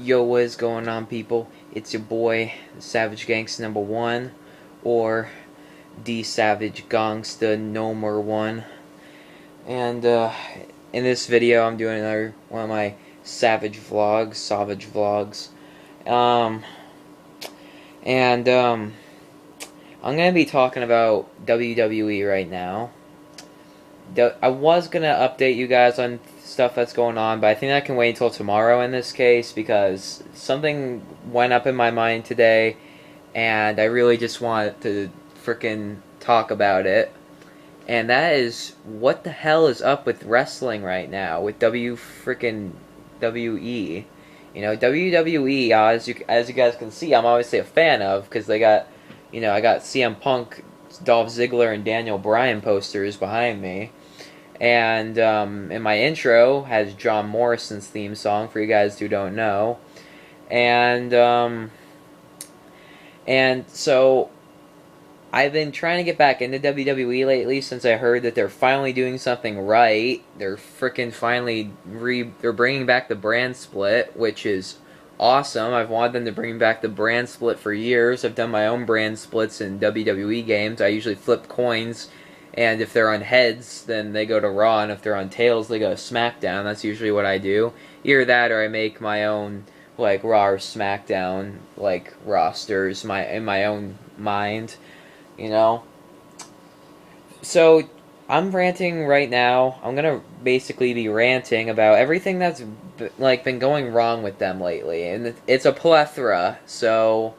Yo, what is going on, people? It's your boy, Savage Gangsta number 1, or D Savage Gangsta number 1. And in this video, I'm doing another one of my Savage vlogs. Um, I'm gonna be talking about WWE right now. I was gonna update you guys on stuff that's going on, but I think I can wait until tomorrow in this case because something went up in my mind today, and I really just want to frickin' talk about it. And that is, what the hell is up with wrestling right now with WWE? You know, WWE, as you guys can see, I'm obviously a fan of because they got, I got CM Punk, Dolph Ziggler, and Daniel Bryan posters behind me. And in my intro has John Morrison's theme song for you guys who don't know. And so I've been trying to get back into WWE lately since I heard that they're finally doing something right. They're freaking finally they're bringing back the brand split, which is awesome. I've wanted them to bring back the brand split for years. I've done my own brand splits in WWE games. I usually flip coins, and if they're on heads, then they go to Raw, and if they're on tails, they go to SmackDown. That's usually what I do. Either that, or I make my own like Raw or SmackDown like rosters in my own mind. So I'm ranting right now. I'm gonna basically be ranting about everything that's been going wrong with them lately, and it's a plethora. So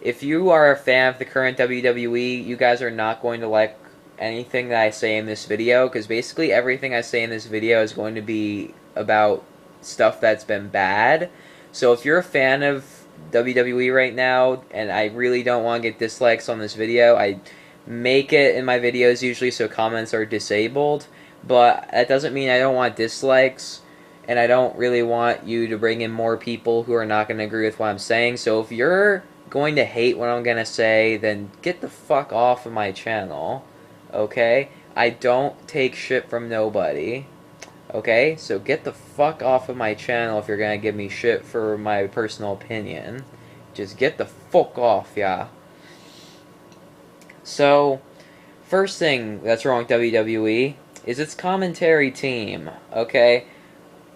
if you are a fan of the current WWE, you guys are not going to like anything that I say in this video, because basically everything I say in this video is going to be about stuff that's been bad. So if you're a fan of WWE right now, and I really don't want to get dislikes on this video, I make it in my videos usually so comments are disabled, but that doesn't mean I don't want dislikes, and I don't really want you to bring in more people who are not going to agree with what I'm saying. So if you're going to hate what I'm going to say, then get the fuck off of my channel, okay? I don't take shit from nobody. Okay, so get the fuck off of my channel if you're gonna give me shit for my personal opinion. Just get the fuck off, yeah. So, first thing that's wrong with WWE is its commentary team, okay?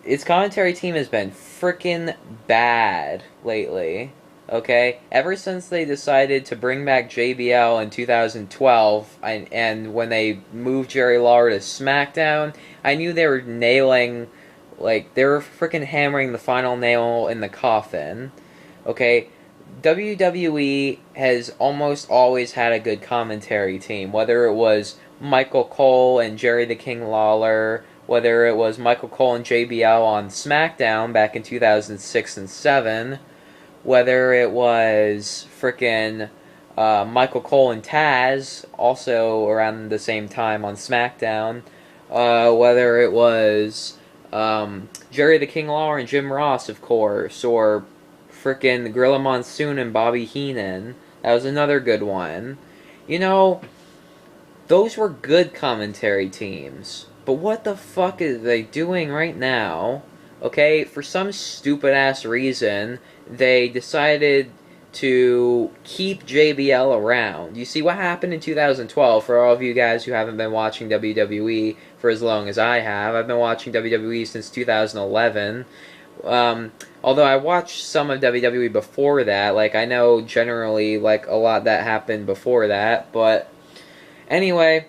Its commentary team has been freaking bad lately, okay? Ever since they decided to bring back JBL in 2012, and when they moved Jerry Lawler to SmackDown, I knew they were nailing, they were freaking hammering the final nail in the coffin, okay? WWE has almost always had a good commentary team, whether it was Michael Cole and Jerry the King Lawler, whether it was Michael Cole and JBL on SmackDown back in 2006 and 7, whether it was frickin' Michael Cole and Taz, also around the same time on SmackDown, whether it was Jerry the King Lawler and Jim Ross, of course, or frickin' Gorilla Monsoon and Bobby Heenan. That was another good one. Those were good commentary teams. But what the fuck are they doing right now? Okay, for some stupid-ass reason, they decided to keep JBL around. You see, what happened in 2012, for all of you guys who haven't been watching WWE for as long as I have, I've been watching WWE since 2011. Although I watched some of WWE before that, I know generally, a lot that happened before that, but anyway,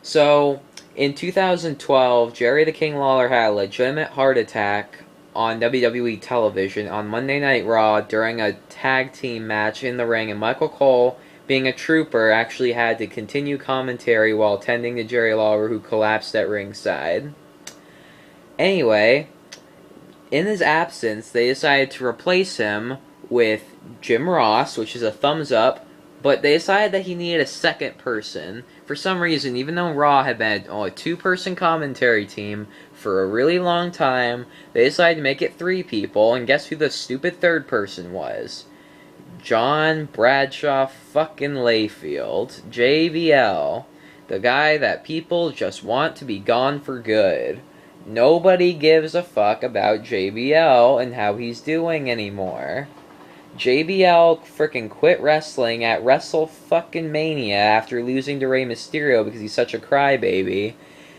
so in 2012, Jerry the King Lawler had a legitimate heart attack on WWE television on Monday Night Raw during a tag team match in the ring, and Michael Cole, being a trooper, actually had to continue commentary while tending to Jerry Lawler, who collapsed at ringside. Anyway, in his absence, they decided to replace him with Jim Ross, which is a thumbs up, but they decided that he needed a second person. For some reason, even though Raw had been a two-person commentary team for a really long time, they decided to make it 3 people, and guess who the stupid third person was? John Bradshaw fucking Layfield. JBL. The guy that people just want to be gone for good. Nobody gives a fuck about JBL and how he's doing anymore. JBL freaking quit wrestling at Wrestle fucking Mania after losing to Rey Mysterio because he's such a crybaby.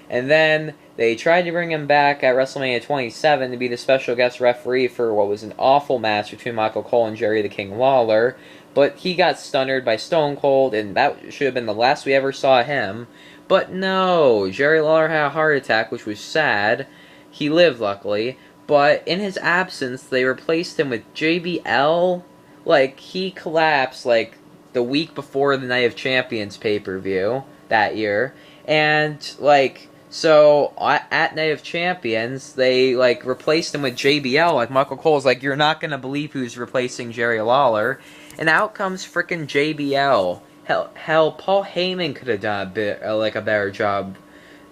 And then they tried to bring him back at WrestleMania 27 to be the special guest referee for what was an awful match between Michael Cole and Jerry the King Lawler. But he got stunnered by Stone Cold, and that should have been the last we ever saw him. But no, Jerry Lawler had a heart attack, which was sad. He lived, luckily. But in his absence, they replaced him with JBL. Like, he collapsed, like, the week before the Night of Champions pay-per-view that year. And, like, so at Night of Champions, they, like, replaced him with JBL. Like, Michael Cole's like, you're not gonna believe who's replacing Jerry Lawler. And out comes frickin' JBL. Hell, Paul Heyman could have done a better job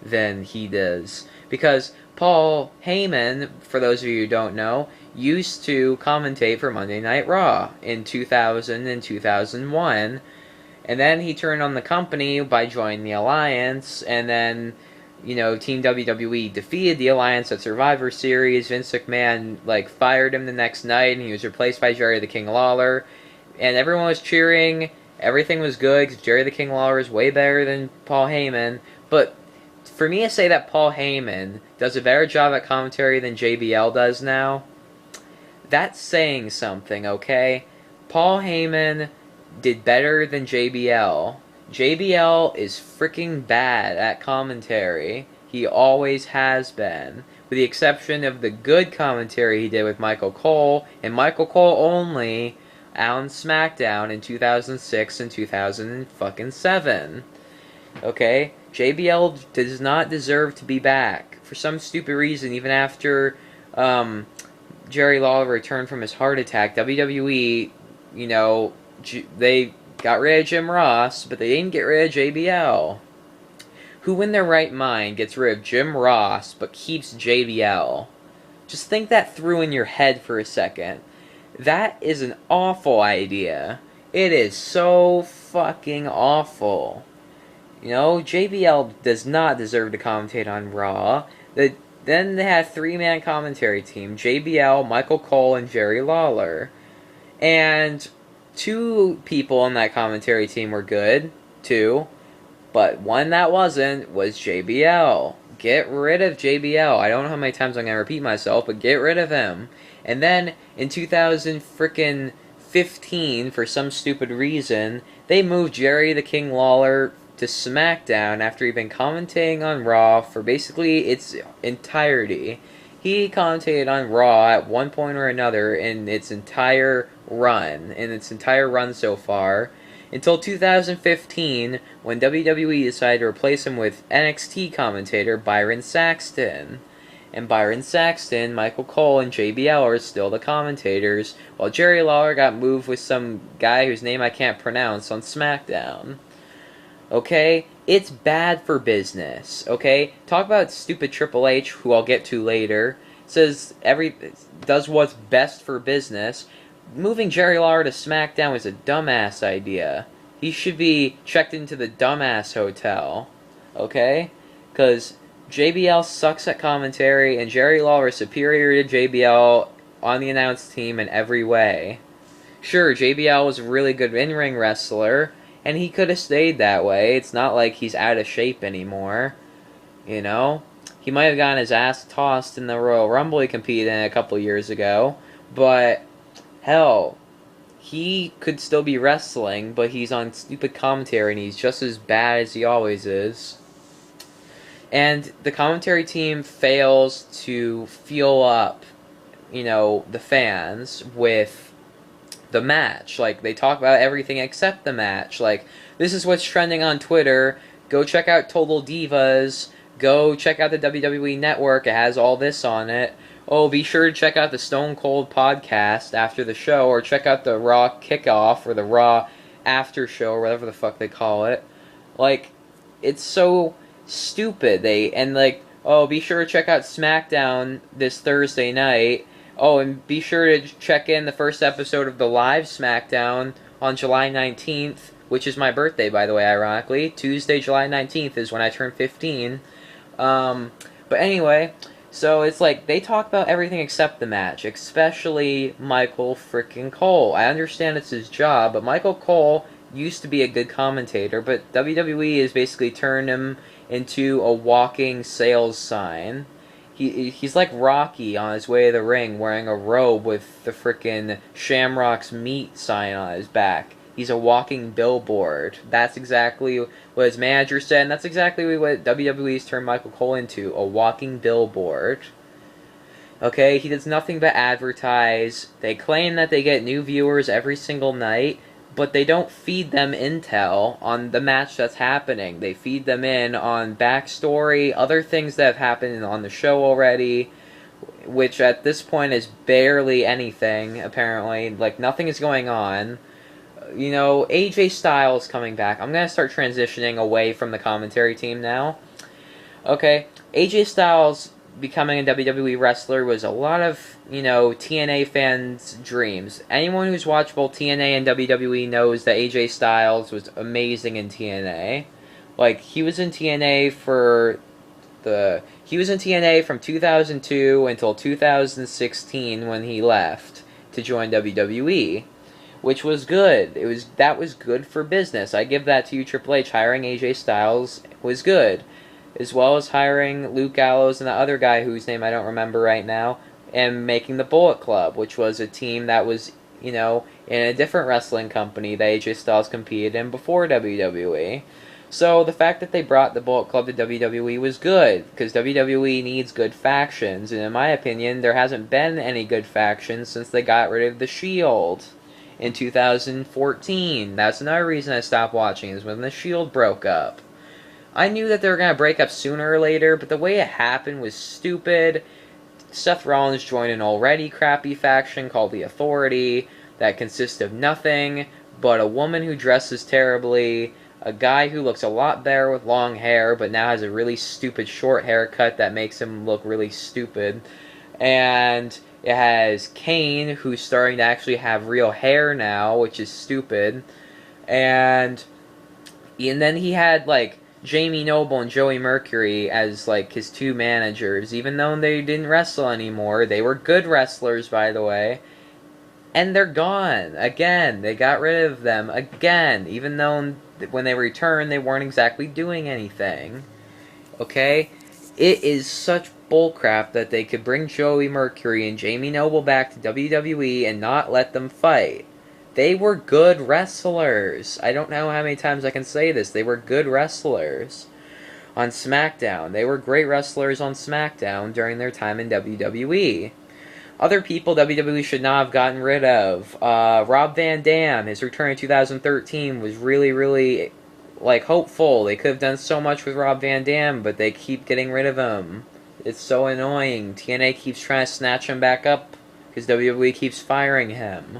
than he does. Because Paul Heyman, for those of you who don't know, used to commentate for Monday Night Raw in 2000 and 2001. And then he turned on the company by joining the Alliance. And then, you know, Team WWE defeated the Alliance at Survivor Series. Vince McMahon, like, fired him the next night, and he was replaced by Jerry the King Lawler. And everyone was cheering. Everything was good, because Jerry the King Lawler is way better than Paul Heyman. But for me to say that Paul Heyman does a better job at commentary than JBL does now, that's saying something, okay? Paul Heyman did better than JBL. JBL is freaking bad at commentary. He always has been. With the exception of the good commentary he did with Michael Cole, and Michael Cole only, on SmackDown in 2006 and 2007. Okay? JBL does not deserve to be back. For some stupid reason, even after Jerry Lawler returned from his heart attack, WWE, you know, they got rid of Jim Ross, but they didn't get rid of JBL. Who in their right mind gets rid of Jim Ross but keeps JBL? Just think that through in your head for a second. That is an awful idea. It is so fucking awful. You know, JBL does not deserve to commentate on Raw. Then they had a three-man commentary team. JBL, Michael Cole, and Jerry Lawler. And two people on that commentary team were good, too. But one that wasn't was JBL. Get rid of JBL. I don't know how many times I'm going to repeat myself, but get rid of him. And then, in 2015, for some stupid reason, they moved Jerry the King Lawler to SmackDown after he'd been commentating on Raw for basically its entirety. He commentated on Raw at one point or another in its entire run so far, until 2015, when WWE decided to replace him with NXT commentator Byron Saxton. And Byron Saxton, Michael Cole, and JBL are still the commentators, while Jerry Lawler got moved with some guy whose name I can't pronounce on SmackDown. Okay? It's bad for business, okay? Talk about stupid Triple H, who I'll get to later, does what's best for business. Moving Jerry Lawler to SmackDown was a dumbass idea. He should be checked into the dumbass hotel, okay? Because JBL sucks at commentary, and Jerry Lawler is superior to JBL on the announced team in every way. Sure, JBL was a really good in-ring wrestler, and he could have stayed that way. It's not like he's out of shape anymore, you know? He might have gotten his ass tossed in the Royal Rumble he competed in a couple years ago, but hell, he could still be wrestling, but he's on stupid commentary, and he's just as bad as he always is. And the commentary team fails to fuel up, you know, the fans with the match. Like, they talk about everything except the match. Like, this is what's trending on Twitter. Go check out Total Divas. Go check out the WWE Network. It has all this on it. Oh, be sure to check out the Stone Cold podcast after the show, or check out the Raw Kickoff, or the Raw After Show, or whatever the fuck they call it. Like, it's so stupid. Oh, be sure to check out SmackDown this Thursday night. Oh, and be sure to check in the first episode of the live SmackDown on July 19th, which is my birthday, by the way, ironically. Tuesday, July 19th is when I turn 15. But anyway, So it's like they talk about everything except the match, especially Michael freaking Cole. I understand it's his job, but Michael Cole used to be a good commentator, but WWE has basically turned him into a walking sales sign. He's like Rocky on his way to the ring wearing a robe with the frickin' Shamrock's meat sign on his back. He's a walking billboard. That's exactly what his manager said, and that's exactly what WWE's turned Michael Cole into, a walking billboard. Okay, he does nothing but advertise. They claim that they get new viewers every single night, but they don't feed them intel on the match that's happening. They feed them in on backstory, other things that have happened on the show already, which at this point is barely anything, apparently. Like, nothing is going on. You know, AJ Styles coming back. I'm going to start transitioning away from the commentary team now. Okay, AJ Styles becoming a WWE wrestler was a lot of, you know, TNA fans' dreams. Anyone who's watched both TNA and WWE knows that AJ Styles was amazing in TNA. Like, he was in TNA from 2002 until 2016 when he left to join WWE, which was good. That was good for business. I give that to you, Triple H. Hiring AJ Styles was good, as well as hiring Luke Gallows and the other guy whose name I don't remember right now, and making the Bullet Club, which was a team that was, you know, in a different wrestling company that AJ Styles competed in before WWE. So the fact that they brought the Bullet Club to WWE was good, because WWE needs good factions, and in my opinion, there hasn't been any good factions since they got rid of The Shield in 2014. That's another reason I stopped watching, is when The Shield broke up. I knew that they were going to break up sooner or later, but the way it happened was stupid. Seth Rollins joined an already crappy faction called The Authority that consists of nothing but a woman who dresses terribly, a guy who looks a lot better with long hair but now has a really stupid short haircut that makes him look really stupid, and it has Kane, who's starting to actually have real hair now, which is stupid, and then he had, like, Jamie Noble and Joey Mercury as, like, his two managers, even though they didn't wrestle anymore. They were good wrestlers, by the way. And they're gone. Again. They got rid of them. Again. Even though when they returned, they weren't exactly doing anything. Okay? It is such bullcrap that they could bring Joey Mercury and Jamie Noble back to WWE and not let them fight. They were good wrestlers. I don't know how many times I can say this. They were good wrestlers on SmackDown. They were great wrestlers on SmackDown during their time in WWE. Other people WWE should not have gotten rid of. Rob Van Dam, his return in 2013 was really, really, like, hopeful. They could have done so much with Rob Van Dam, but they keep getting rid of him. It's so annoying. TNA keeps trying to snatch him back up because WWE keeps firing him.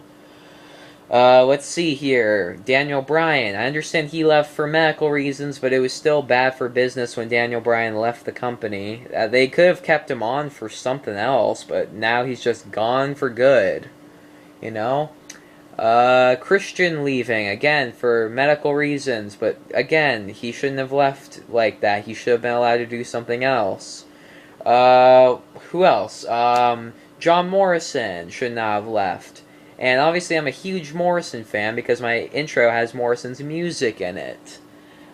Let's see here. Daniel Bryan. I understand he left for medical reasons, but it was still bad for business when Daniel Bryan left the company. They could have kept him on for something else, but now he's just gone for good. You know? Christian leaving, again, for medical reasons, but again, he shouldn't have left like that. He should have been allowed to do something else. Who else? John Morrison should not have left. And obviously I'm a huge Morrison fan because my intro has Morrison's music in it.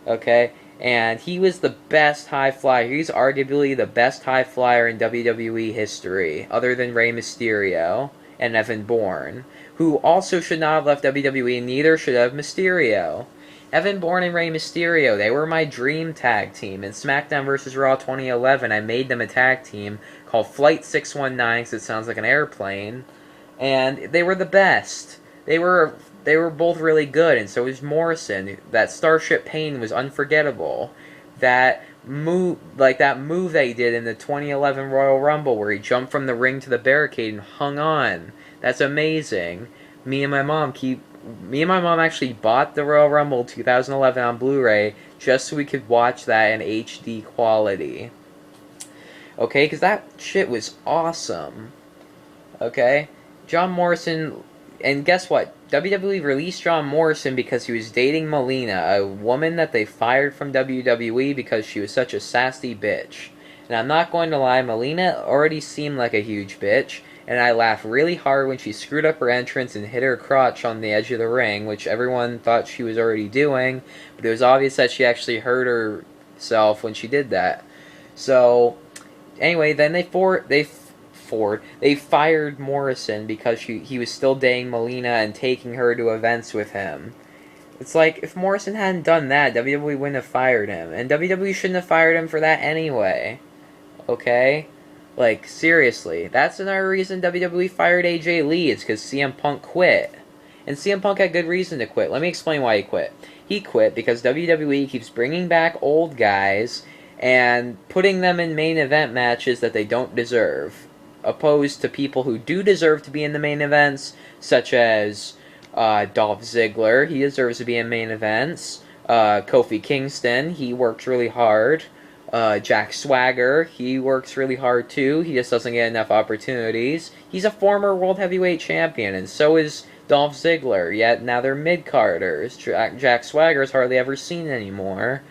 Okay? And he was the best high flyer. He's arguably the best high flyer in WWE history, other than Rey Mysterio and Evan Bourne, who also should not have left WWE, and neither should have Mysterio. Evan Bourne and Rey Mysterio, they were my dream tag team. In SmackDown vs. Raw 2011, I made them a tag team called Flight 619, because it sounds like an airplane. And they were the best. They were both really good, and so was Morrison. That Starship Pain was unforgettable. That move that he did in the 2011 Royal Rumble, where he jumped from the ring to the barricade and hung on. That's amazing. Me and my mom actually bought the Royal Rumble 2011 on Blu-ray just so we could watch that in HD quality. Okay, because that shit was awesome. Okay? John Morrison, and guess what? WWE released John Morrison because he was dating Melina, a woman that they fired from WWE because she was such a sassy bitch. And I'm not going to lie, Melina already seemed like a huge bitch, and I laughed really hard when she screwed up her entrance and hit her crotch on the edge of the ring, which everyone thought she was already doing, but it was obvious that she actually hurt herself when she did that. So, anyway, then they fired Morrison because he was still dating Melina and taking her to events with him. It's like, if Morrison hadn't done that, WWE wouldn't have fired him. And WWE shouldn't have fired him for that anyway. Okay? Like, seriously. That's another reason WWE fired AJ Lee. It's because CM Punk quit. And CM Punk had good reason to quit. Let me explain why he quit. He quit because WWE keeps bringing back old guys and putting them in main event matches that they don't deserve, opposed to people who do deserve to be in the main events, such as Dolph Ziggler. He deserves to be in main events. Kofi Kingston, he works really hard. Jack Swagger, he works really hard too. He just doesn't get enough opportunities. He's a former World Heavyweight Champion, and so is Dolph Ziggler, yet now they're mid-carders. Jack Swagger's hardly ever seen anymore.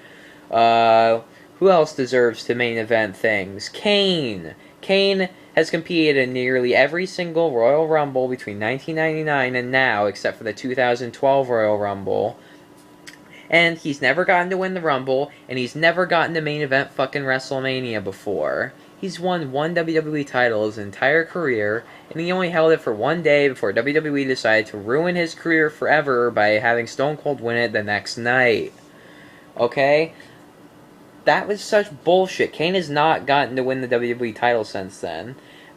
Who else deserves to main event things? Kane. Kane has competed in nearly every single Royal Rumble between 1999 and now, except for the 2012 Royal Rumble. And he's never gotten to win the Rumble, and he's never gotten to main event fucking WrestleMania before. He's won one WWE title his entire career, and he only held it for one day before WWE decided to ruin his career forever by having Stone Cold win it the next night. Okay? That was such bullshit. Kane has not gotten to win the WWE title since then.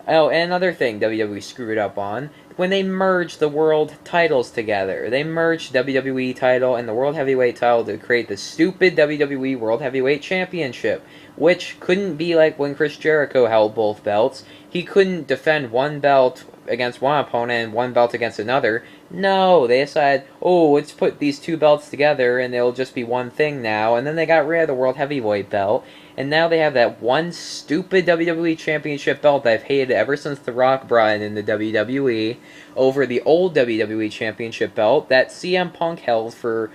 Oh, and another thing WWE screwed up on, when they merged the world titles together. They merged WWE title and the World Heavyweight title to create the stupid WWE World Heavyweight Championship, which couldn't be like when Chris Jericho held both belts. He couldn't defend one belt against one opponent and one belt against another. No, they decided, oh, let's put these two belts together and it'll just be one thing now. And then they got rid of the World Heavyweight belt. And now they have that one stupid WWE Championship belt that I've hated ever since The Rock brought it into WWE over the old WWE Championship belt that CM Punk held for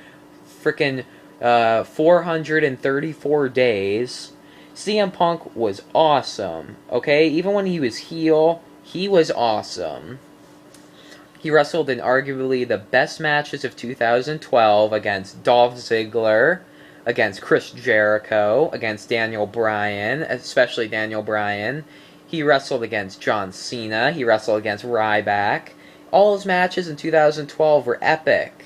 frickin' 434 days. CM Punk was awesome, okay? Even when he was heel, he was awesome. He wrestled in arguably the best matches of 2012 against Dolph Ziggler, against Chris Jericho, against Daniel Bryan, especially Daniel Bryan. He wrestled against John Cena. He wrestled against Ryback. All his matches in 2012 were epic,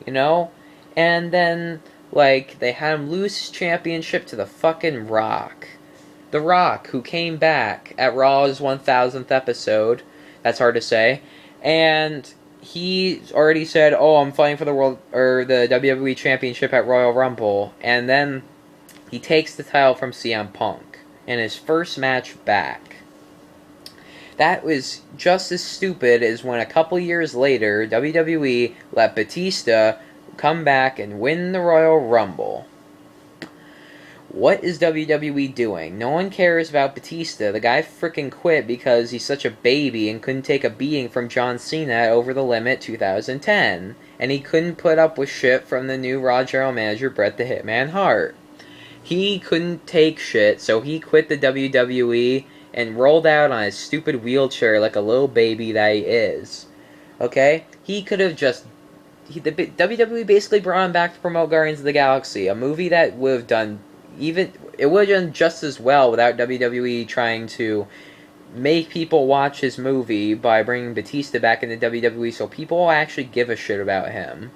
you know? And then, like, they had him lose his championship to the fucking Rock. The Rock, who came back at Raw's 1000th episode. That's hard to say. And he already said, oh, I'm fighting for the the WWE Championship at Royal Rumble. And then he takes the title from CM Punk in his first match back. That was just as stupid as when a couple years later, WWE let Batista come back and win the Royal Rumble. What is WWE doing? No one cares about Batista. The guy freaking quit because he's such a baby and couldn't take a beating from John Cena at Over the Limit 2010. And he couldn't put up with shit from the new Raw general manager Bret the Hitman Hart. He couldn't take shit, so he quit the WWE and rolled out on his stupid wheelchair like a little baby that he is. Okay? He could have just... the WWE basically brought him back to promote Guardians of the Galaxy, a movie that would have done... it would have done just as well without WWE trying to make people watch his movie by bringing Batista back into WWE so people will actually give a shit about him.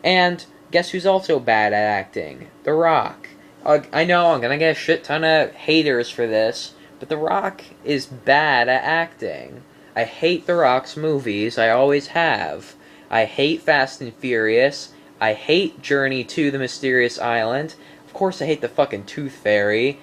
And guess who's also bad at acting? The Rock. I know I'm gonna get a shit ton of haters for this, but The Rock is bad at acting. I hate The Rock's movies, I always have. I hate Fast and Furious. I hate Journey to the Mysterious Island. Of course I hate the fucking Tooth Fairy.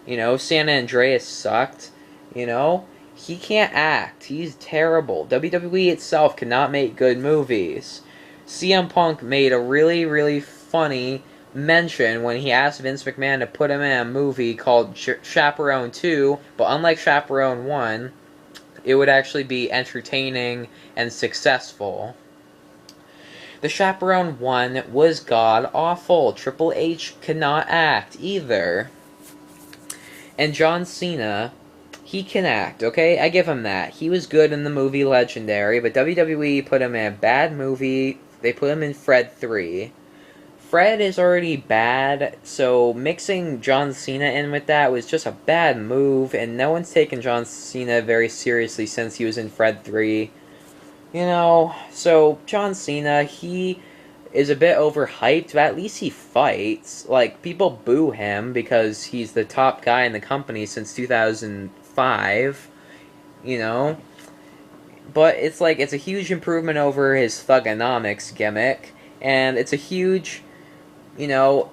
You know, San Andreas sucked. You know, he can't act. He's terrible. WWE itself cannot make good movies. CM Punk made a really, really funny mention when he asked Vince McMahon to put him in a movie called Chaperone 2, but unlike Chaperone 1, it would actually be entertaining and successful. The Chaperone 1 was god-awful. Triple H cannot act either. And John Cena, he can act, okay? I give him that. He was good in the movie Legendary, but WWE put him in a bad movie. They put him in Fred 3. Fred is already bad, so mixing John Cena in with that was just a bad move, and no one's taken John Cena very seriously since he was in Fred 3. You know, so John Cena, he is a bit overhyped, but at least he fights. Like, people boo him because he's the top guy in the company since 2005, you know? But it's like, it's a huge improvement over his Thugonomics gimmick, and it's a huge, you know,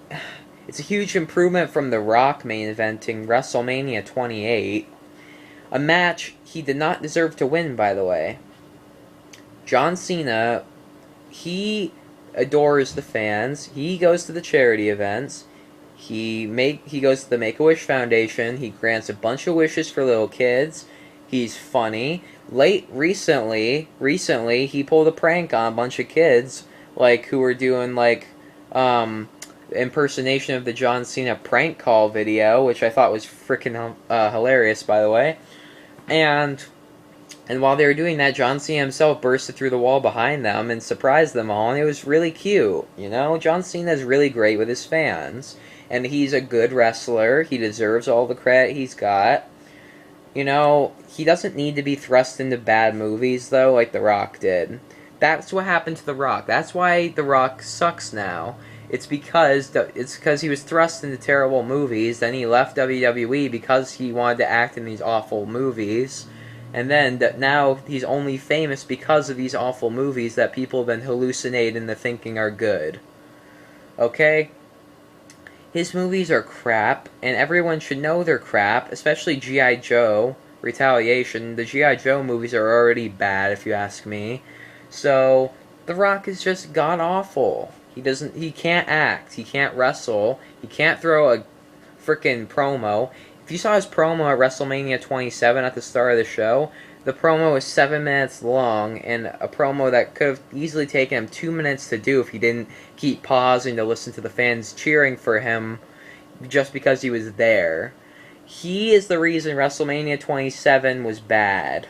it's a huge improvement from The Rock main eventing WrestleMania 28. A match he did not deserve to win, by the way. John Cena, he adores the fans. He goes to the charity events. He goes to the Make-A-Wish Foundation. He grants a bunch of wishes for little kids. He's funny. Recently, he pulled a prank on a bunch of kids, like, who were doing, like, impersonation of the John Cena prank call video, which I thought was freaking hilarious, by the way. And while they were doing that, John Cena himself bursted through the wall behind them and surprised them all, and it was really cute, you know? John Cena is really great with his fans, and he's a good wrestler. He deserves all the credit he's got. You know, he doesn't need to be thrust into bad movies, though, like The Rock did. That's what happened to The Rock. That's why The Rock sucks now. It's because he was thrust into terrible movies, then he left WWE because he wanted to act in these awful movies. And then now he's only famous because of these awful movies that people have been hallucinating into thinking are good. Okay? His movies are crap, and everyone should know they're crap, especially G.I. Joe, Retaliation. The G.I. Joe movies are already bad, if you ask me. So, The Rock is just god-awful. He can't act, he can't wrestle, he can't throw a frickin' promo. If you saw his promo at WrestleMania 27 at the start of the show, the promo was 7 minutes long, and a promo that could have easily taken him 2 minutes to do if he didn't keep pausing to listen to the fans cheering for him just because he was there. He is the reason WrestleMania 27 was bad.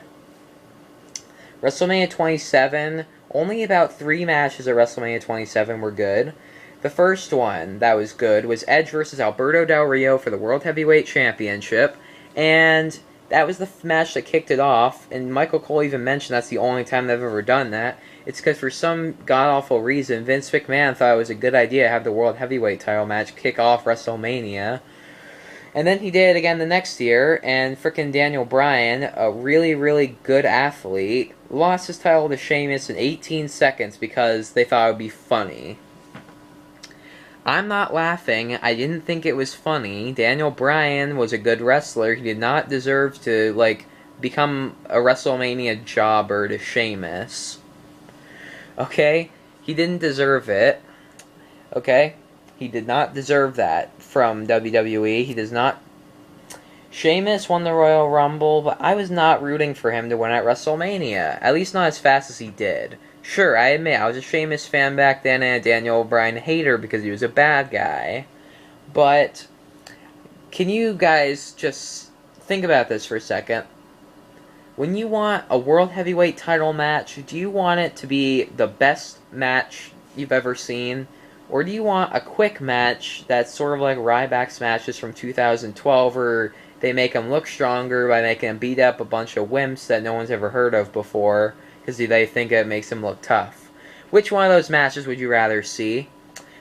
WrestleMania 27, only about 3 matches at WrestleMania 27 were good. The first one that was good was Edge versus Alberto Del Rio for the World Heavyweight Championship, and that was the match that kicked it off, and Michael Cole even mentioned that's the only time they've ever done that. It's because for some god-awful reason, Vince McMahon thought it was a good idea to have the World Heavyweight title match kick off WrestleMania. And then he did it again the next year, and frickin' Daniel Bryan, a really, really good athlete, lost his title to Sheamus in 18 seconds because they thought it would be funny. I'm not laughing. I didn't think it was funny. Daniel Bryan was a good wrestler. He did not deserve to, like, become a WrestleMania jobber to Sheamus. Okay? He didn't deserve it. Okay? He did not deserve that from WWE. He does not. Sheamus won the Royal Rumble, but I was not rooting for him to win at WrestleMania. At least not as fast as he did. Sure, I admit, I was a Sheamus fan back then and a Daniel Bryan hater because he was a bad guy. But, can you guys just think about this for a second? When you want a World Heavyweight title match, do you want it to be the best match you've ever seen? Or do you want a quick match that's sort of like Ryback's matches from 2012 where they make him look stronger by making him beat up a bunch of wimps that no one's ever heard of before because they think it makes him look tough? Which one of those matches would you rather see?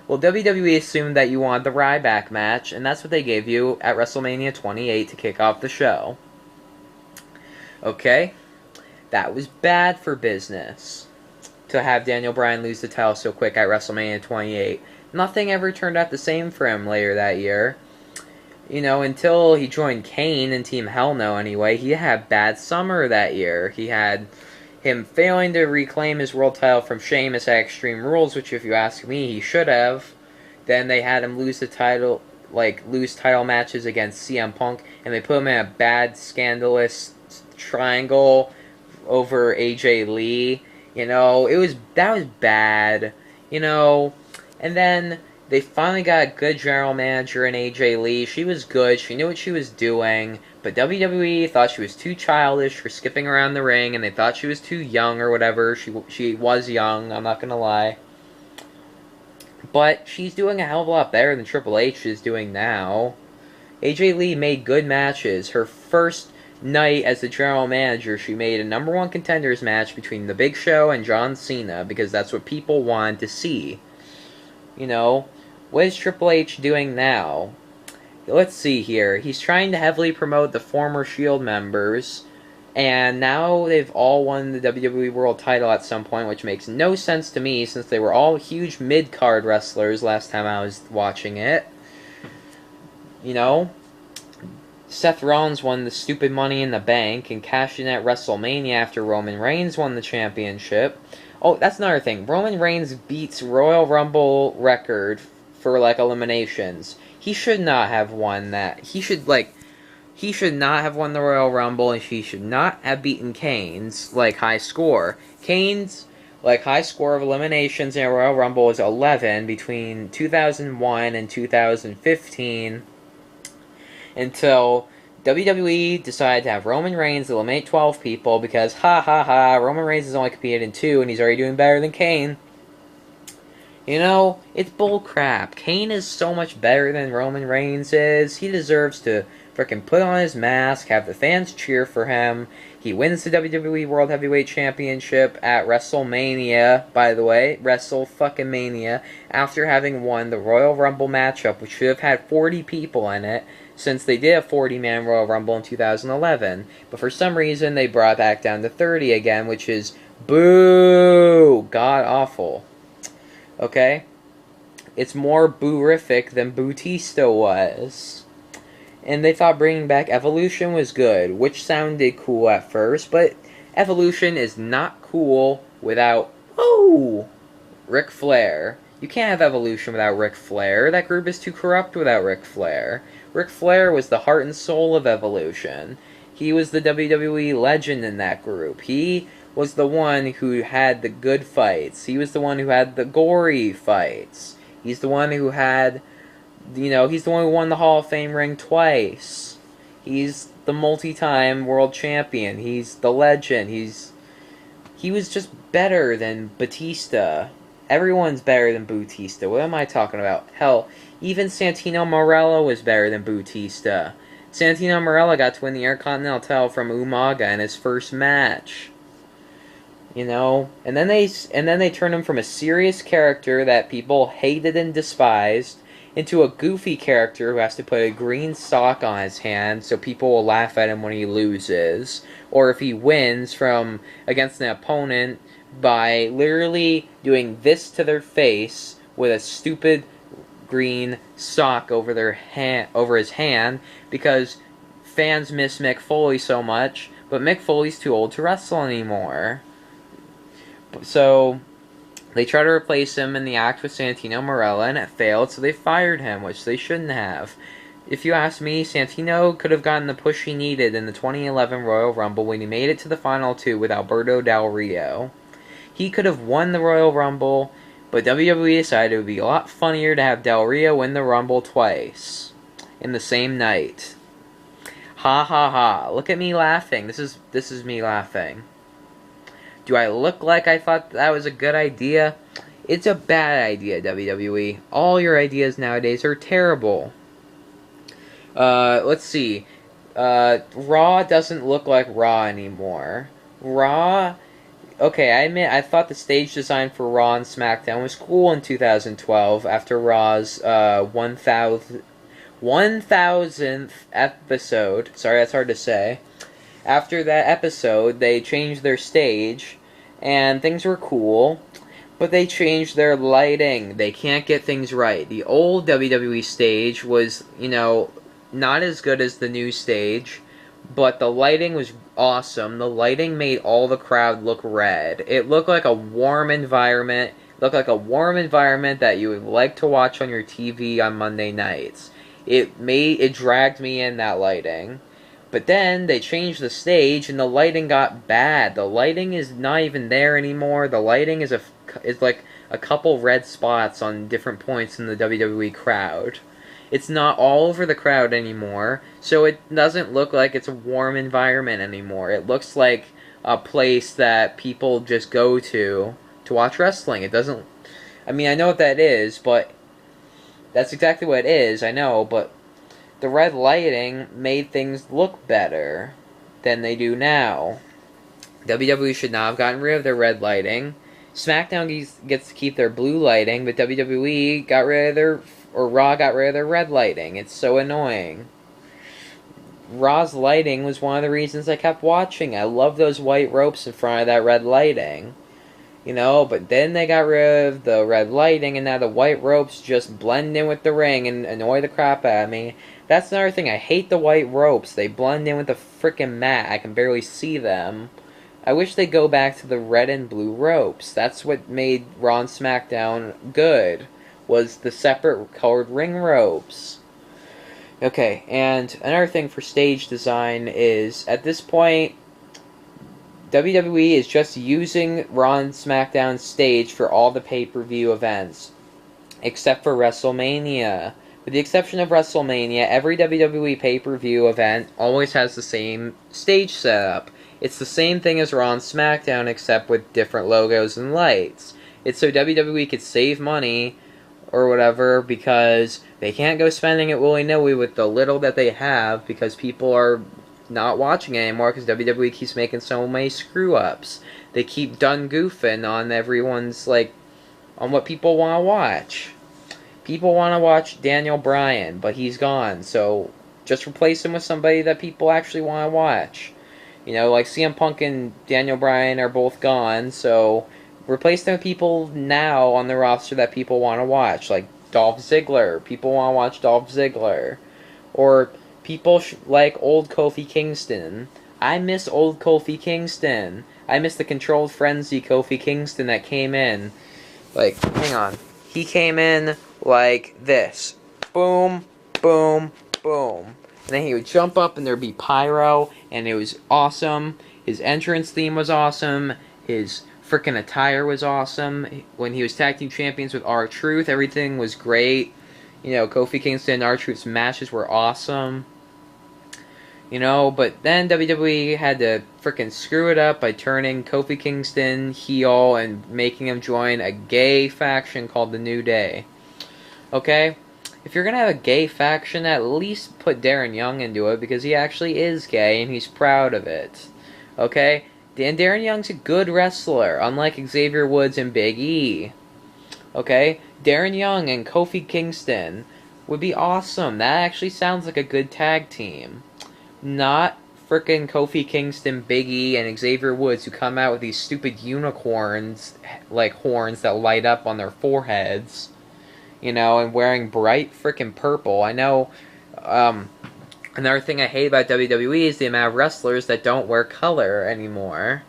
Well, WWE assumed that you wanted the Ryback match, and that's what they gave you at WrestleMania 28 to kick off the show. Okay? That was bad for business to have Daniel Bryan lose the title so quick at WrestleMania 28. Nothing ever turned out the same for him later that year. You know, until he joined Kane in Team Hell No anyway, he had a bad summer that year. He had him failing to reclaim his world title from Sheamus at Extreme Rules, which if you ask me, he should have. Then they had him lose the title, lose title matches against CM Punk, and they put him in a bad, scandalous triangle over AJ Lee. You know, that was bad. You know, and then They finally got a good general manager in AJ Lee. She was good. She knew what she was doing. But WWE thought she was too childish for skipping around the ring, and they thought she was too young or whatever. She was young, I'm not going to lie. But she's doing a hell of a lot better than Triple H is doing now. AJ Lee made good matches. Her first night as the general manager, she made a #1 contenders match between The Big Show and John Cena, because that's what people wanted to see. You know, what is Triple H doing now? Let's see here. He's trying to heavily promote the former Shield members, and now they've all won the WWE World title at some point, which makes no sense to me since they were all huge mid-card wrestlers last time I was watching it. You know, Seth Rollins won the stupid Money in the Bank and cashed in at WrestleMania after Roman Reigns won the championship. Oh, that's another thing. Roman Reigns beats Royal Rumble record for, like, eliminations. He should not have won that. He should not have won the Royal Rumble, and he should not have beaten Kane's, like, high score. Kane's, like, high score of eliminations in a Royal Rumble is 11 between 2001 and 2015, until WWE decided to have Roman Reigns eliminate 12 people because, Roman Reigns has only competed in 2 and he's already doing better than Kane. You know, it's bullcrap. Kane is so much better than Roman Reigns is. He deserves to frickin' put on his mask, have the fans cheer for him. He wins the WWE World Heavyweight Championship at WrestleMania, by the way. WrestleFucking-Mania. After having won the Royal Rumble matchup, which should have had 40 people in it, since they did a 40-man Royal Rumble in 2011. But for some reason, they brought it back down to 30 again, which is boo! God-awful. Okay? It's more boo-rific than Bautista was. And they thought bringing back Evolution was good, which sounded cool at first, but Evolution is not cool without, Ric Flair. You can't have Evolution without Ric Flair. That group is too corrupt without Ric Flair. Ric Flair was the heart and soul of Evolution. He was the WWE legend in that group. He was the one who had the good fights. He was the one who had the gory fights. He's the one who had, he's the one who won the Hall of Fame ring twice. He's the multi-time world champion. He's the legend. He was just better than Batista. Everyone's better than Bautista. What am I talking about? Hell, even Santino Marella was better than Bautista. Santino Marella got to win the Intercontinental title from Umaga in his first match. And then they turned him from a serious character that people hated and despised into a goofy character who has to put a green sock on his hand so people will laugh at him when he loses, or if he wins against an opponent by literally doing this to their face with a stupid green sock over his hand, because fans miss Mick Foley so much, but Mick Foley's too old to wrestle anymore. So they tried to replace him in the act with Santino Marella, and it failed, so they fired him, which they shouldn't have. If you ask me, Santino could have gotten the push he needed in the 2011 Royal Rumble when he made it to the Final 2 with Alberto Del Rio. He could have won the Royal Rumble, but WWE decided it would be a lot funnier to have Del Rio win the Rumble twice in the same night. Ha ha ha. Look at me laughing. This is me laughing. Do I look like I thought that was a good idea? It's a bad idea, WWE. All your ideas nowadays are terrible. Let's see. Raw doesn't look like Raw anymore. Raw... Okay, I admit, I thought the stage design for Raw and SmackDown was cool in 2012 after Raw's 1000th episode. Sorry, that's hard to say. After that episode, they changed their stage, and things were cool, but they changed their lighting. They can't get things right. The old WWE stage was, not as good as the new stage, but the lighting was awesome. The lighting made all the crowd look red. It looked like a warm environment. It looked like a warm environment that you would like to watch on your TV on Monday nights. It dragged me in, that lighting. But then they changed the stage and the lighting got bad. The lighting is not even there anymore. The lighting is like a couple red spots on different points in the WWE crowd. It's not all over the crowd anymore, so it doesn't look like it's a warm environment anymore. It looks like a place that people just go to watch wrestling. It doesn't... I mean, I know what that is, but... That's exactly what it is, I know, but... The red lighting made things look better than they do now. WWE should not have gotten rid of their red lighting. SmackDown gets to keep their blue lighting, but WWE got rid of their... Or Raw got rid of their red lighting. It's so annoying. Raw's lighting was one of the reasons I kept watching. I love those white ropes in front of that red lighting. You know, but then they got rid of the red lighting, and now the white ropes just blend in with the ring and annoy the crap out of me. That's another thing. I hate the white ropes. They blend in with the frickin' mat. I can barely see them. I wish they'd go back to the red and blue ropes. That's what made Raw and SmackDown good, was the separate colored ring ropes. Okay, and another thing for stage design is, at this point, WWE is just using Raw and SmackDown stage for all the pay-per-view events, except for WrestleMania. With the exception of WrestleMania, every WWE pay-per-view event always has the same stage setup. It's the same thing as Raw and SmackDown, except with different logos and lights. It's so WWE could save money or whatever, because they can't go spending it willy-nilly with the little that they have, because people are not watching it anymore, because WWE keeps making so many screw-ups. They keep done goofing on everyone's, like, on what people want to watch. People want to watch Daniel Bryan, but he's gone, so just replace him with somebody that people actually want to watch. You know, like CM Punk and Daniel Bryan are both gone, so replace them with people now on the roster that people want to watch, like Dolph Ziggler. People want to watch Dolph Ziggler. Or people like old Kofi Kingston. I miss old Kofi Kingston. I miss the Controlled Frenzy Kofi Kingston that came in. Like, hang on. He came in like this. Boom, boom, boom. And then he would jump up and there'd be pyro, and it was awesome. His entrance theme was awesome. His freaking attire was awesome. When he was tag team champions with R-Truth, everything was great. You know, Kofi Kingston and R-Truth's matches were awesome. You know, but then WWE had to freaking screw it up by turning Kofi Kingston heel and making him join a gay faction called the New Day. Okay? If you're gonna have a gay faction, at least put Darren Young into it, because he actually is gay and he's proud of it. Okay? And Darren Young's a good wrestler, unlike Xavier Woods and Big E. Okay? Darren Young and Kofi Kingston would be awesome. That actually sounds like a good tag team. Not frickin' Kofi Kingston, Big E, and Xavier Woods, who come out with these stupid unicorns, like horns that light up on their foreheads. You know, and wearing bright frickin' purple. I know, another thing I hate about WWE is the amount of wrestlers that don't wear color anymore.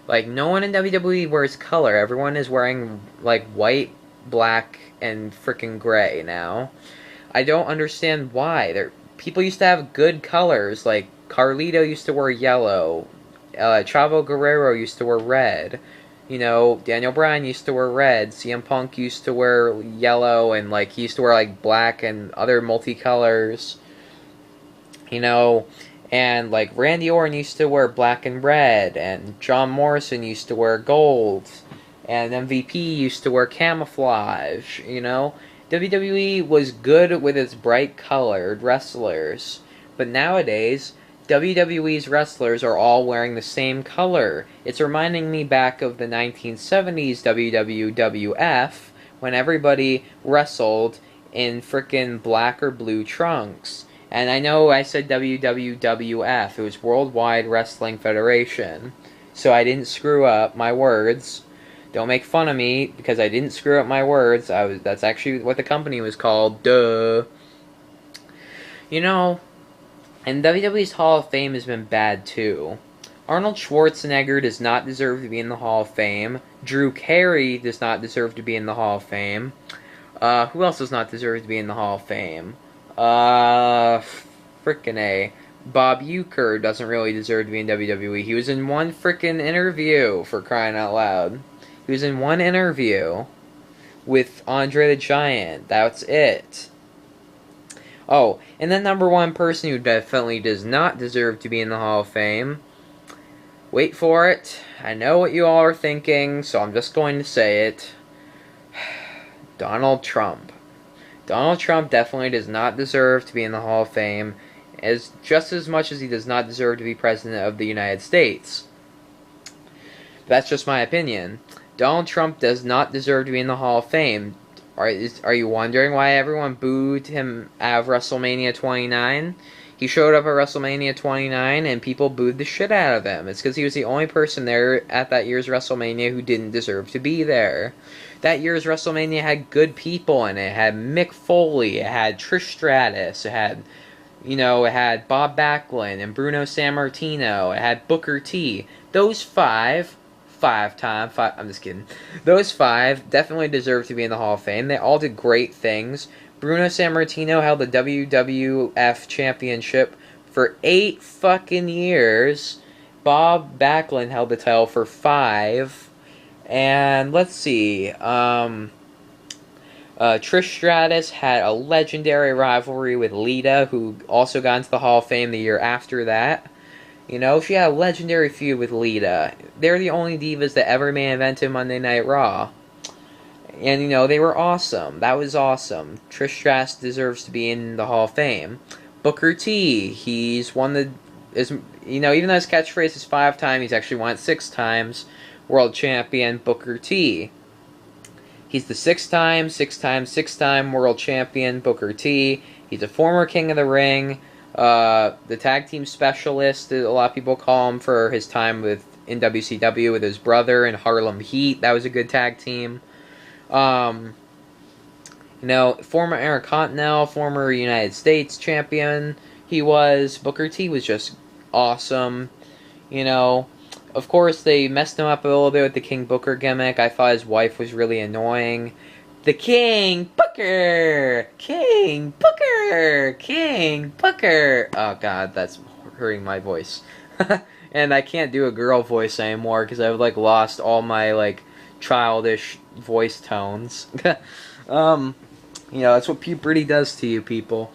Like, no one in WWE wears color. Everyone is wearing, like, white, black, and frickin' gray now. I don't understand why. People used to have good colors. Like, Carlito used to wear yellow. Chavo Guerrero used to wear red. You know, Daniel Bryan used to wear red. CM Punk used to wear yellow, and, like, he used to wear, like, black and other multicolors. You know, and, like, Randy Orton used to wear black and red, and John Morrison used to wear gold, and MVP used to wear camouflage, you know? WWE was good with its bright-colored wrestlers, but nowadays, WWE's wrestlers are all wearing the same color. It's reminding me back of the 1970s WWF, when everybody wrestled in frickin' black or blue trunks. And I know I said WWF, it was Worldwide Wrestling Federation, so I didn't screw up my words. Don't make fun of me, because I didn't screw up my words. That's actually what the company was called, duh. You know, and WWE's Hall of Fame has been bad too. Arnold Schwarzenegger does not deserve to be in the Hall of Fame. Drew Carey does not deserve to be in the Hall of Fame. Who else does not deserve to be in the Hall of Fame? Frickin' A. Bob Uecker doesn't really deserve to be in WWE. He was in one frickin' interview, for crying out loud. He was in one interview. with Andre the Giant. That's it. Oh, and the number one person who definitely does not deserve to be in the Hall of Fame. Wait for it. I know what you all are thinking, so I'm just going to say it. Donald Trump. Donald Trump definitely does not deserve to be in the Hall of Fame, just as much as he does not deserve to be President of the United States. That's just my opinion. Donald Trump does not deserve to be in the Hall of Fame. Are you wondering why everyone booed him out of WrestleMania 29? He showed up at WrestleMania 29 and people booed the shit out of him. It's because he was the only person there at that year's WrestleMania who didn't deserve to be there. That year's WrestleMania had good people in it. It had Mick Foley, it had Trish Stratus, it had Bob Backlund and Bruno Sammartino, it had Booker T. Those five, I'm just kidding. Those five definitely deserve to be in the Hall of Fame. They all did great things. Bruno Sammartino held the WWF Championship for 8 fucking years. Bob Backlund held the title for 5. And let's see, Trish Stratus had a legendary rivalry with Lita, who also got into the Hall of Fame the year after that. She had a legendary feud with Lita. They're the only divas that ever main evented Monday Night Raw. And, they were awesome. That was awesome. Trish Stratus deserves to be in the Hall of Fame. Booker T, he's won even though his catchphrase is 5 times, he's actually won it 6 times. World Champion Booker T. He's the 6-time World Champion Booker T. He's a former King of the Ring. The tag team specialist, a lot of people call him for his time in WCW with his brother in Harlem Heat. That was a good tag team. Former Intercontinental, former United States champion. Booker T was just awesome. Of course, they messed him up a little bit with the King Booker gimmick. I thought his wife was really annoying. The King Booker! King Booker! King Booker! Oh god, that's hurting my voice. And I can't do a girl voice anymore because I've lost all my childish voice tones. That's what puberty does to you people.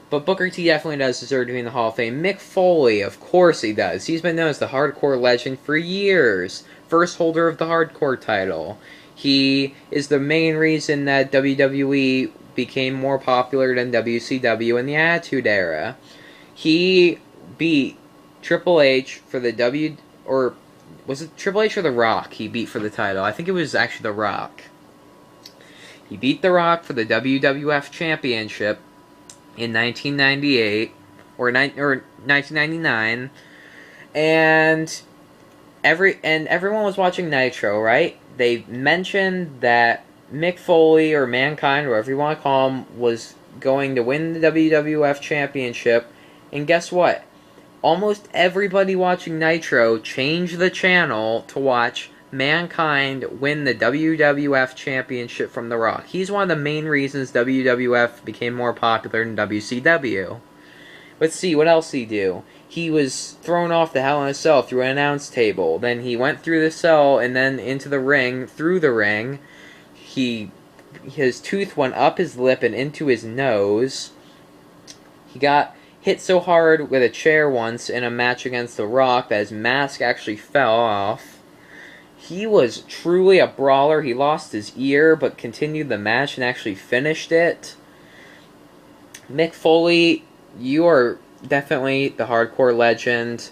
But Booker T definitely does deserve to be in the Hall of Fame. Mick Foley, of course he does. He's been known as the Hardcore Legend for years. First holder of the Hardcore title. He is the main reason that WWE became more popular than WCW in the Attitude Era. He beat Triple H for the was it Triple H or The Rock he beat for the title? I think it was actually The Rock. He beat The Rock for the WWF Championship in 1998 or 1999, and everyone was watching Nitro, right? They mentioned that Mick Foley or Mankind, whatever you want to call him, was going to win the WWF Championship, and guess what? Almost everybody watching Nitro changed the channel to watch Mankind win the WWF Championship from The Rock. He's one of the main reasons WWF became more popular than WCW. Let's see, what else did he do? He was thrown off the Hell in a Cell through an announce table. Then he went through the cell and then into the ring, through the ring. His tooth went up his lip and into his nose. He got hit so hard with a chair once in a match against The Rock that his mask actually fell off. He was truly a brawler. He lost his ear, but continued the match and actually finished it. Mick Foley, you are definitely the Hardcore Legend,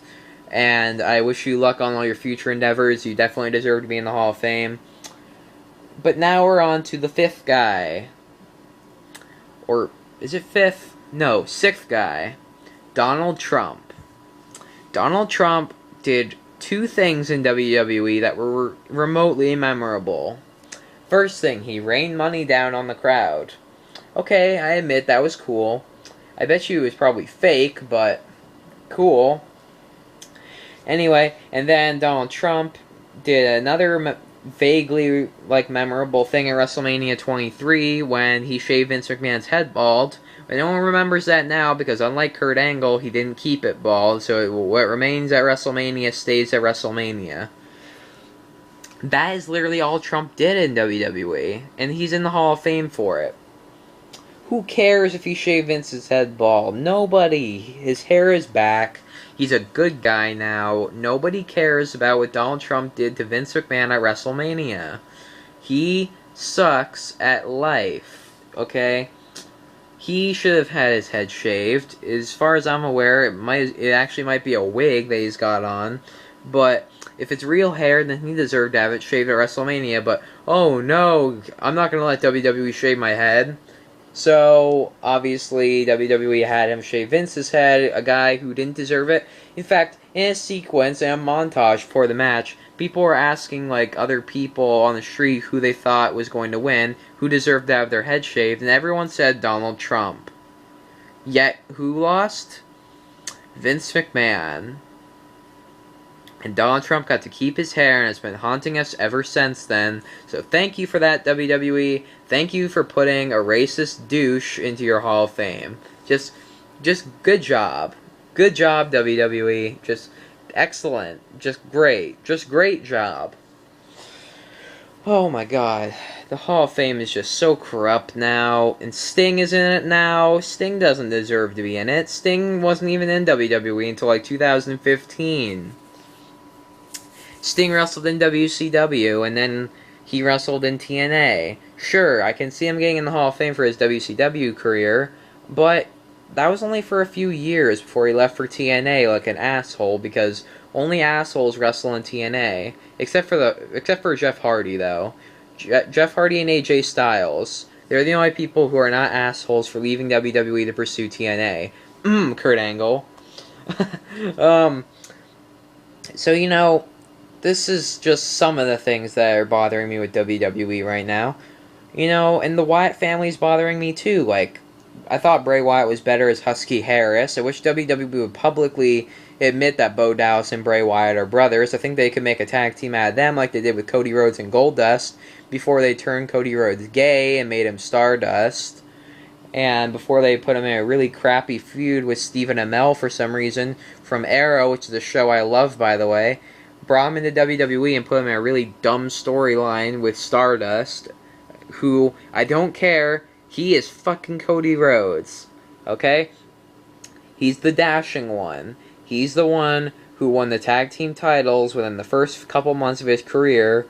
and I wish you luck on all your future endeavors. You definitely deserve to be in the Hall of Fame. But now we're on to the 5th guy. Or, is it 5th? No, 6th guy. Donald Trump. Donald Trump did 2 things in WWE that were remotely memorable. First thing, he rained money down on the crowd. Okay, I admit that was cool. I bet you it was probably fake, but cool. Anyway, and then Donald Trump did another vaguely memorable thing at WrestleMania 23 when he shaved Vince McMahon's head bald. But no one remembers that now because unlike Kurt Angle, he didn't keep it bald, so what remains at WrestleMania stays at WrestleMania. That is literally all Trump did in WWE, and he's in the Hall of Fame for it. Who cares if he shaved Vince's head bald? Nobody. His hair is back. He's a good guy now. Nobody cares about what Donald Trump did to Vince McMahon at WrestleMania. He sucks at life, okay? He should have had his head shaved. As far as I'm aware, it actually might be a wig that he's got on. But if it's real hair, then he deserved to have it shaved at WrestleMania. But, oh no, I'm not going to let WWE shave my head. So, obviously, WWE had him shave Vince's head, a guy who didn't deserve it. In fact, in a sequence, in a montage for the match, people were asking, like, other people on the street who they thought was going to win, who deserved to have their head shaved, and everyone said Donald Trump. Yet, who lost? Vince McMahon. And Donald Trump got to keep his hair, and it's been haunting us ever since then. So thank you for that, WWE. Thank you for putting a racist douche into your Hall of Fame. Just good job. Good job, WWE. Just excellent. Just great. Just great job. Oh my god. The Hall of Fame is just so corrupt now. And Sting is in it now. Sting doesn't deserve to be in it. Sting wasn't even in WWE until like 2015. Sting wrestled in WCW, and then he wrestled in TNA. Sure, I can see him getting in the Hall of Fame for his WCW career, but that was only for a few years before he left for TNA like an asshole, because only assholes wrestle in TNA, except for Jeff Hardy, though. Jeff Hardy and AJ Styles. They're the only people who are not assholes for leaving WWE to pursue TNA. Kurt Angle. So, you know, this is just some of the things that are bothering me with WWE right now. You know, and the Wyatt family's bothering me too. Like, I thought Bray Wyatt was better as Husky Harris. I wish WWE would publicly admit that Bo Dallas and Bray Wyatt are brothers. I think they could make a tag team out of them like they did with Cody Rhodes and Goldust before they turned Cody Rhodes gay and made him Stardust. And before they put him in a really crappy feud with Stephen Amell for some reason from Arrow, which is a show I love, by the way. Brought him into WWE and put him in a really dumb storyline with Stardust, who, I don't care, he is fucking Cody Rhodes, okay? He's the dashing one. He's the one who won the tag team titles within the first couple months of his career.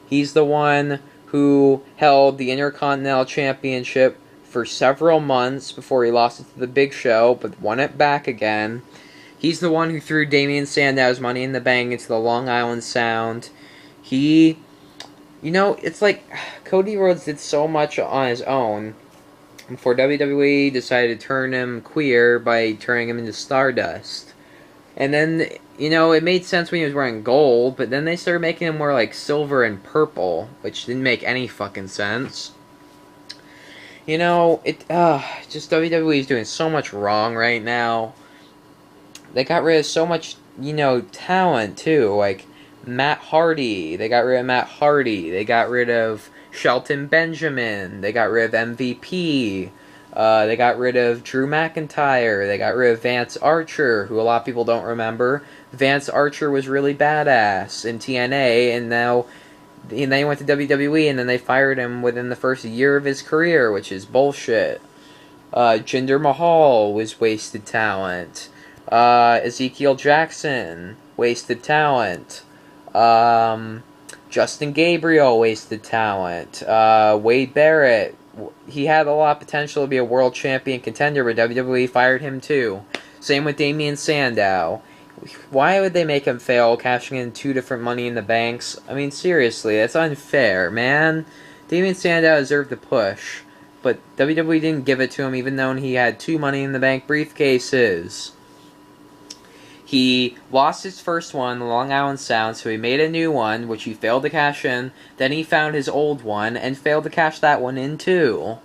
He's the one who held the Intercontinental Championship for several months before he lost it to the Big Show, but won it back again. He's the one who threw Damien Sandow's Money in the Bank into the Long Island Sound. You know, it's like Cody Rhodes did so much on his own before WWE decided to turn him queer by turning him into Stardust. And then, you know, it made sense when he was wearing gold, but then they started making him more like silver and purple, which didn't make any fucking sense. You know, just WWE is doing so much wrong right now. They got rid of so much, you know, talent, too. Like, Matt Hardy. They got rid of Matt Hardy. They got rid of Shelton Benjamin. They got rid of MVP. They got rid of Drew McIntyre. They got rid of Vance Archer, who a lot of people don't remember. Vance Archer was really badass in TNA, and then he went to WWE, and then they fired him within the first year of his career, which is bullshit. Jinder Mahal was wasted talent. Ezekiel Jackson, wasted talent. Justin Gabriel, wasted talent. Wade Barrett, he had a lot of potential to be a world champion contender, but WWE fired him too. Same with Damien Sandow. Why would they make him fail cashing in 2 different Money in the Banks? I mean, seriously, that's unfair, man. Damien Sandow deserved the push, but WWE didn't give it to him even though he had 2 Money in the Bank briefcases. He lost his first one, the Long Island Sound, so he made a new one, which he failed to cash in. Then he found his old one, and failed to cash that one in, too.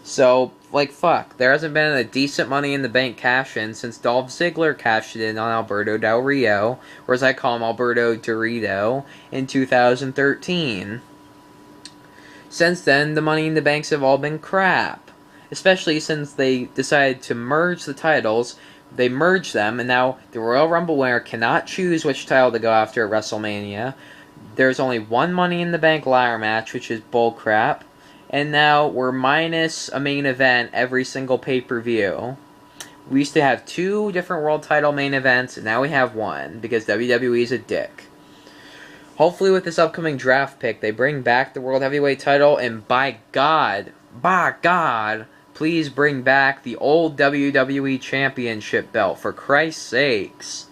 So, like, fuck. There hasn't been a decent Money in the Bank cash-in since Dolph Ziggler cashed it in on Alberto Del Rio, or as I call him, Alberto Dorito, in 2013. Since then, the Money in the Banks have all been crap. Especially since they decided to merge the titles. They merged them, and now the Royal Rumble winner cannot choose which title to go after at WrestleMania. There's only one Money in the Bank ladder match, which is bullcrap. And now we're minus a main event every single pay-per-view. We used to have 2 different world title main events, and now we have 1, because WWE is a dick. Hopefully with this upcoming draft pick, they bring back the World Heavyweight title, and by God, please bring back the old WWE Championship belt, for Christ's sakes.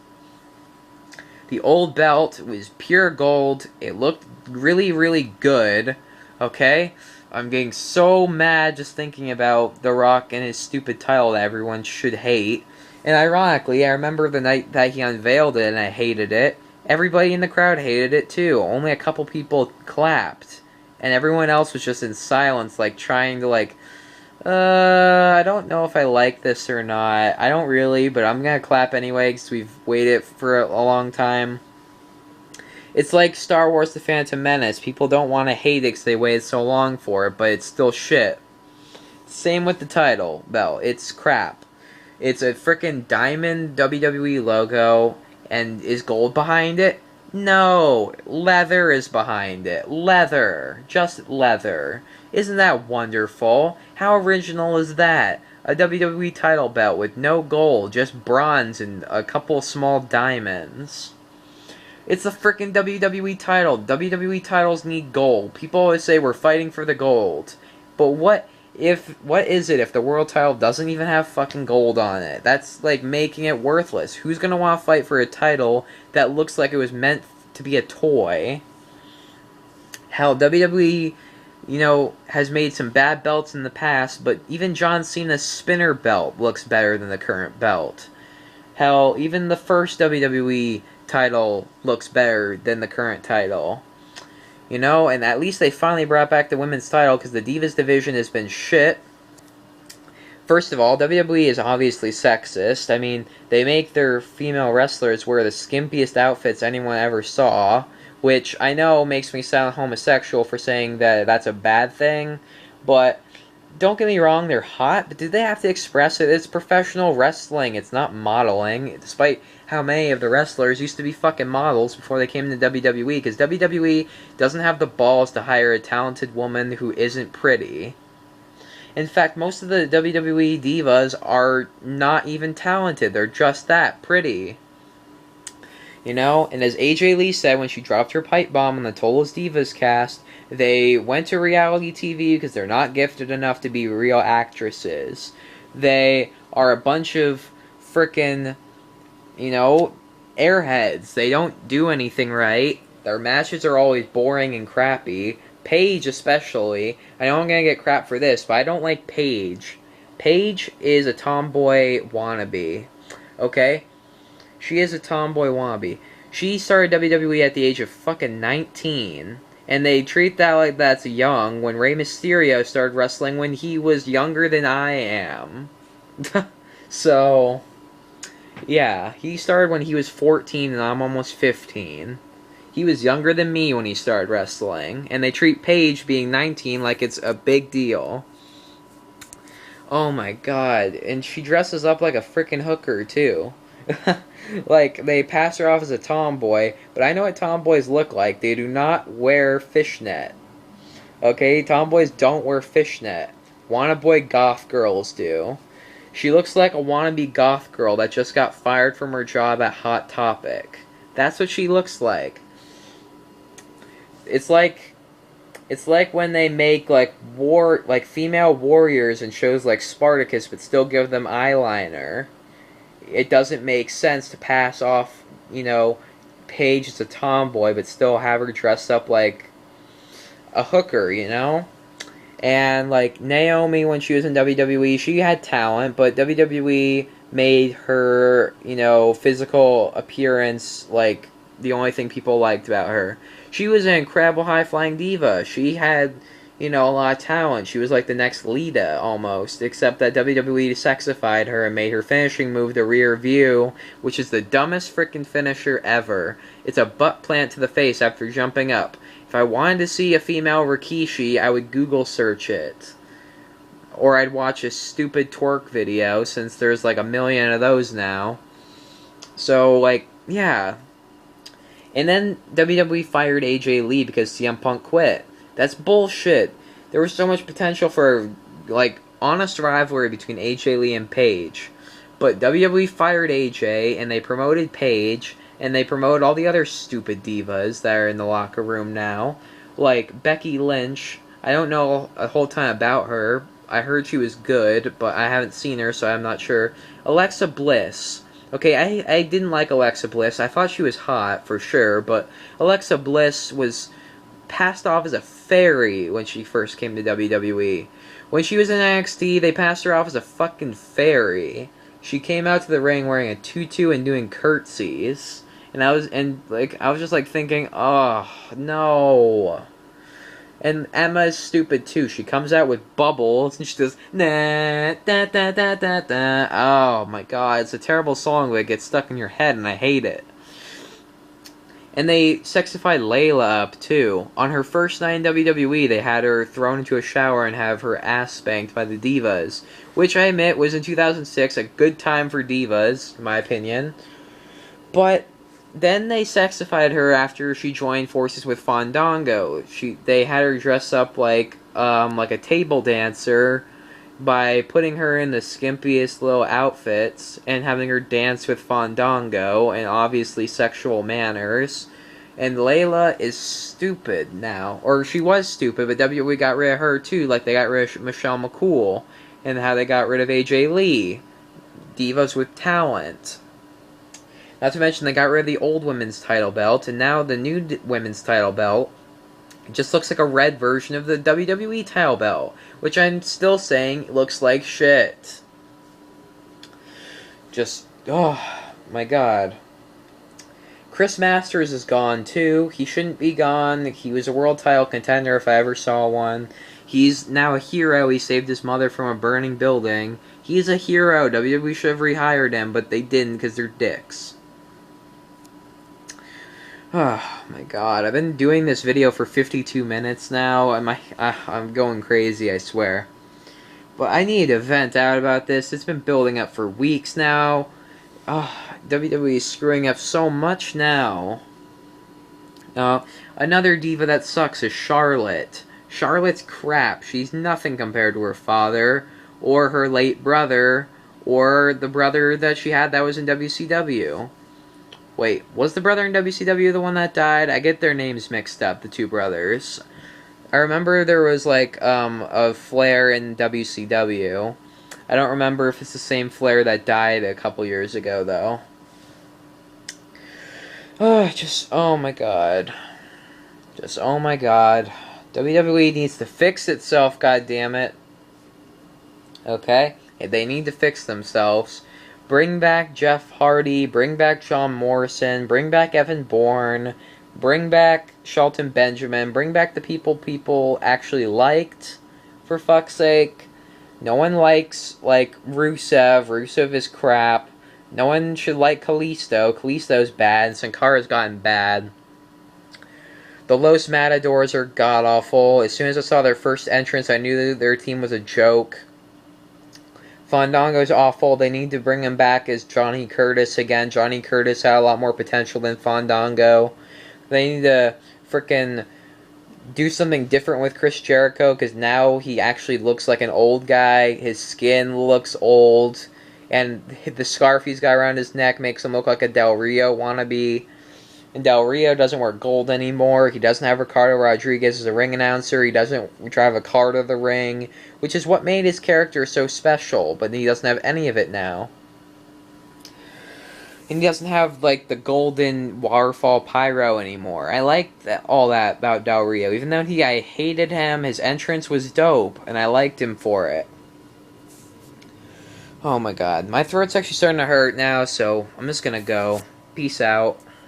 The old belt was pure gold. It looked really, really good, okay? I'm getting so mad just thinking about The Rock and his stupid title that everyone should hate. And ironically, I remember the night that he unveiled it and I hated it. Everybody in the crowd hated it too. Only a couple people clapped. And everyone else was just in silence, like trying to I don't know if I like this or not. I don't really, but I'm gonna clap anyway because we've waited for a long time. It's like Star Wars The Phantom Menace. People don't want to hate it because they waited so long for it, but it's still shit. Same with the title belt. It's crap. It's a freaking diamond WWE logo, and is gold behind it? No, leather is behind it. Leather. Just leather. Isn't that wonderful? How original is that? A WWE title belt with no gold, just bronze and a couple small diamonds. It's the frickin' WWE title. WWE titles need gold. People always say we're fighting for the gold. But what is it if the world title doesn't even have fucking gold on it? That's like making it worthless. Who's gonna want to fight for a title that looks like it was meant to be a toy? Hell, WWE, has made some bad belts in the past, but even John Cena's spinner belt looks better than the current belt. Hell, even the first WWE title looks better than the current title. And at least they finally brought back the women's title, because the Divas division has been shit. First of all, WWE is obviously sexist. I mean, they make their female wrestlers wear the skimpiest outfits anyone ever saw, which I know makes me sound homosexual for saying that that's a bad thing, but don't get me wrong, they're hot, but did they have to express it? It's professional wrestling, it's not modeling, despite how many of the wrestlers used to be fucking models before they came to WWE, because WWE doesn't have the balls to hire a talented woman who isn't pretty. In fact, most of the WWE divas are not even talented, they're just that, pretty. And as AJ Lee said when she dropped her pipe bomb on the Total's Divas cast, they went to reality TV because they're not gifted enough to be real actresses. They are a bunch of frickin', airheads. They don't do anything right. Their matches are always boring and crappy. Paige especially. I know I'm gonna get crap for this, but I don't like Paige. Paige is a tomboy wannabe. Okay? She is a tomboy wannabe. She started WWE at the age of fucking 19. And they treat that like that's young, when Rey Mysterio started wrestling when he was younger than I am. So, yeah, he started when he was 14 and I'm almost 15. He was younger than me when he started wrestling. And they treat Paige being 19 like it's a big deal. Oh my god. And she dresses up like a freaking hooker, too. Like, they pass her off as a tomboy, but I know what tomboys look like. They do not wear fishnet. Okay? Tomboys don't wear fishnet. Wannaboy goth girls do. She looks like a wannabe goth girl that just got fired from her job at Hot Topic. That's what she looks like. It's like when they make female warriors in shows like Spartacus but still give them eyeliner. It doesn't make sense to pass off, Paige as a tomboy, but still have her dressed up like a hooker, And, Naomi, when she was in WWE, she had talent, but WWE made her, physical appearance, the only thing people liked about her. She was an incredible high-flying diva. She had, a lot of talent. She was like the next Lita, almost, except that WWE sexified her and made her finishing move the rear view, which is the dumbest freaking finisher ever. It's a butt plant to the face after jumping up. If I wanted to see a female Rikishi, I would Google search it. Or I'd watch a stupid twerk video, since there's a million of those now. So, yeah. And then WWE fired AJ Lee because CM Punk quit. That's bullshit. There was so much potential for, like, honest rivalry between AJ Lee and Paige. But WWE fired AJ, and they promoted Paige, and they promoted all the other stupid divas that are in the locker room now. Like Becky Lynch. I don't know a whole ton about her. I heard she was good, but I haven't seen her, so I'm not sure. Alexa Bliss. Okay, I didn't like Alexa Bliss. I thought she was hot, for sure, but Alexa Bliss was passed off as a fairy when she first came to WWE. When she was in NXT, they passed her off as a fucking fairy. She came out to the ring wearing a tutu and doing curtsies. And I was just like thinking, oh, no. And Emma's stupid too. She comes out with bubbles and she does nah da da da da da. Oh my god, it's a terrible song, but it gets stuck in your head and I hate it. And they sexified Layla up too. On her first night in WWE, they had her thrown into a shower and have her ass spanked by the Divas, which I admit was in 2006 a good time for Divas, in my opinion. But then they sexified her after she joined forces with Fandango. They had her dress up like a table dancer by putting her in the skimpiest little outfits and having her dance with Fandango and obviously sexual manners. And Layla is stupid now. Or she was stupid, but WWE got rid of her too, like they got rid of Michelle McCool. And how they got rid of AJ Lee. Divas with talent. Not to mention they got rid of the old women's title belt, and now the new women's title belt just looks like a red version of the WWE title belt, which I'm still saying looks like shit. Just, oh my god. Chris Masters is gone too. He shouldn't be gone. He was a world title contender if I ever saw one. He's now a hero. He saved his mother from a burning building. He's a hero. WWE should have rehired him, but they didn't because they're dicks. Oh my god, I've been doing this video for 52 minutes now. I'm going crazy, I swear. But I need to vent out about this. It's been building up for weeks now. WWE is screwing up so much now. Another diva that sucks is Charlotte. Charlotte's crap. She's nothing compared to her father, or her late brother, or the brother that she had that was in WCW. Wait, was the brother in WCW the one that died? I get their names mixed up, the two brothers. I remember there was, like, a Flair in WCW. I don't remember if it's the same Flair that died a couple years ago, though. Oh my god. Just, oh my god. WWE needs to fix itself, goddammit. Okay? They need to fix themselves. Bring back Jeff Hardy, bring back John Morrison, bring back Evan Bourne, bring back Shelton Benjamin, bring back the people actually liked, for fuck's sake. No one likes, like, Rusev. Rusev is crap. No one should like Kalisto. Kalisto's bad, and Sin Cara's gotten bad. The Los Matadors are god-awful. As soon as I saw their first entrance, I knew that their team was a joke. Fandango's awful. They need to bring him back as Johnny Curtis again. Johnny Curtis had a lot more potential than Fandango. They need to frickin' do something different with Chris Jericho, because now he actually looks like an old guy. His skin looks old, and the scarf he's got around his neck makes him look like a Del Rio wannabe. And Del Rio doesn't wear gold anymore. He doesn't have Ricardo Rodriguez as a ring announcer. He doesn't drive a car to the ring, which is what made his character so special, but he doesn't have any of it now. And he doesn't have, like, the golden waterfall pyro anymore. I like all that about Del Rio. Even though I hated him, his entrance was dope, and I liked him for it. Oh my god. My throat's actually starting to hurt now, so I'm just gonna go. Peace out.